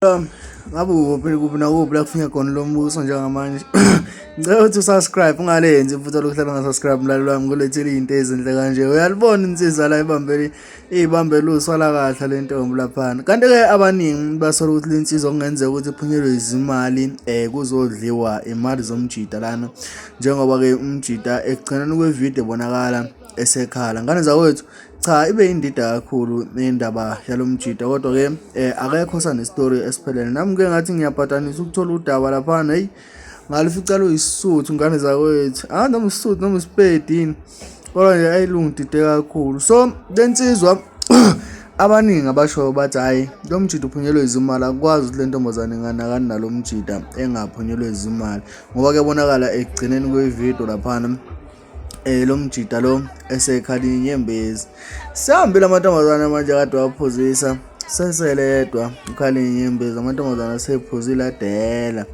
Ngabe uphi kuphi nakuphi la kufika khona lo mbuso njengamanje. Ngicela ukuthi usubscribe ungalenzi futhi olukuhlala ungasubscribe mlaleli wami ngolethele izinto ezinhle kanje. Uyalibona insizwa la ibambele uswala kahle le ntombi laphana. Kanti ke abaningi basola ukuthi le insizwa kungenzeka ukuthi iphunyelwe izimali kuzodliwa imali zomjida lana. Njengoba ke umjida ekugcineni kwevideo ebonakala esekhala. Ngane zakwethu cha ibe indida kakhulu indaba yalomjida kodwa ke akekho sanestory esiphelele. Nami ke ngathi ngiyabhatanisa ukuthola udaba laphana hey ngalifica lo isisuthu ngane zakwethu noma isisuthu noma isipedini kodwa nje ayilungidide kakhulu. So lensizwa abaningi abasho bathi hayi lo mjida uphunyelwe izimali akwazi ukuthi le ntombazane nganakani nalo mjida engaphunyelwe izimali ngoba kuyabonakala ekugcineni kwevideo laphana lo mjida lo esekhala inyembezi. Sihambile amantombazane manje kade waphuzisa seseledwa ukhala inyembezi amantombazane asephuzile adela.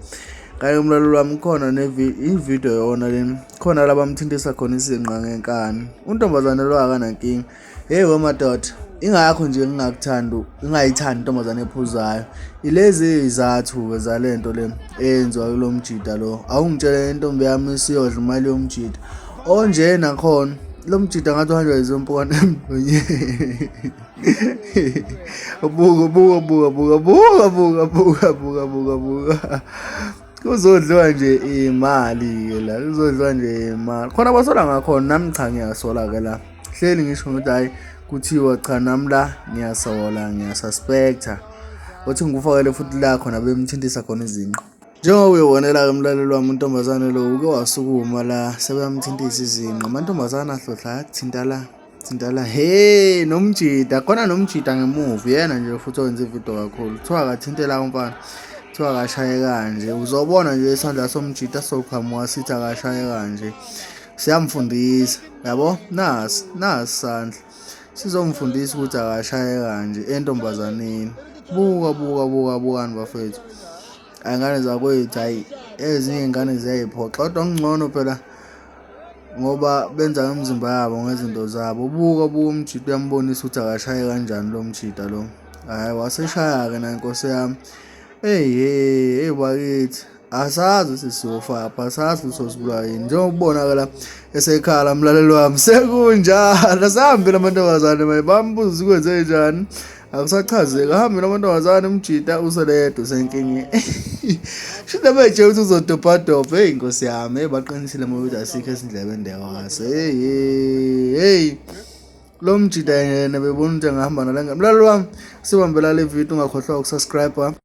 Kanye umlalelo wami khona ivideo yona le khona labamthintisa khona isinqa ngenkani. Untombazane lo akanankinga. Hey wamadoda ingakho nje ngingayithandi intombazane ephuzayo. Ilezi izathu zalento le eyenziwa kulo mjida lo. Awungitshele intombi yami isiyodla imali yomjida. Onje nakhona lo mjida ngathi uhanjwa izompukane emlonyeni. Buka. Kuzodliwa nje imali la kuzodliwa nje imali khona basola ngakhona nami cha ngiyasola ke la hleli ngisho ukuthi hayi kuthiwa cha nami la ngiyasola ngiyasuspecta uthi ngikufakele futhi la khona bemthintisa khona izinqa. Njengoba uyobonela ke umlaleli wami untombazane lo uke wasukuma la sebeyamthintisa izinqa amantombazane ahlohla thinta la hey nomjida khona nomjida ngemuva yena nje futhi wenza ivideo kakhulu kuthiwa akathintela umfana kuthiwa akashaye kanje uzobona nje isandla somjida soqhamuka sithi akashaye kanje siyamfundisa yabo nasi sandla sizomfundisa ukuthi akashaye kanje entombazaneni. Bukani bafethu angane zakwethu hayi ezinye ingane ziyayiphoxa kodwa ngcono phela ngoba benza umzimba yabo ngezinto zabo. Buka umjida uyambonisa ukuthi akashaye kanjani lo mjida lo. Hayi waseshaya ke na inkosi yami. Hey bakithi asazi sisiyofa asazi sosibulawa yini njengoba ubonakala esekhala mlaleli wami sekunjalo. Sahambile amantombazane maye bambuza ukwenze njani akusachazeki ahambile amantombazane umjida useledwa usenkingeni. Shida beje ukuthi uzodobhadobha hey inkosi yami baqinisile ukuthi asikho esindlebeni ndewase. Hey lo mjida yena bebona ukuthi angahamba nalanga mlaleli wami sibambela le video ungakhohlwa ukusubscribe.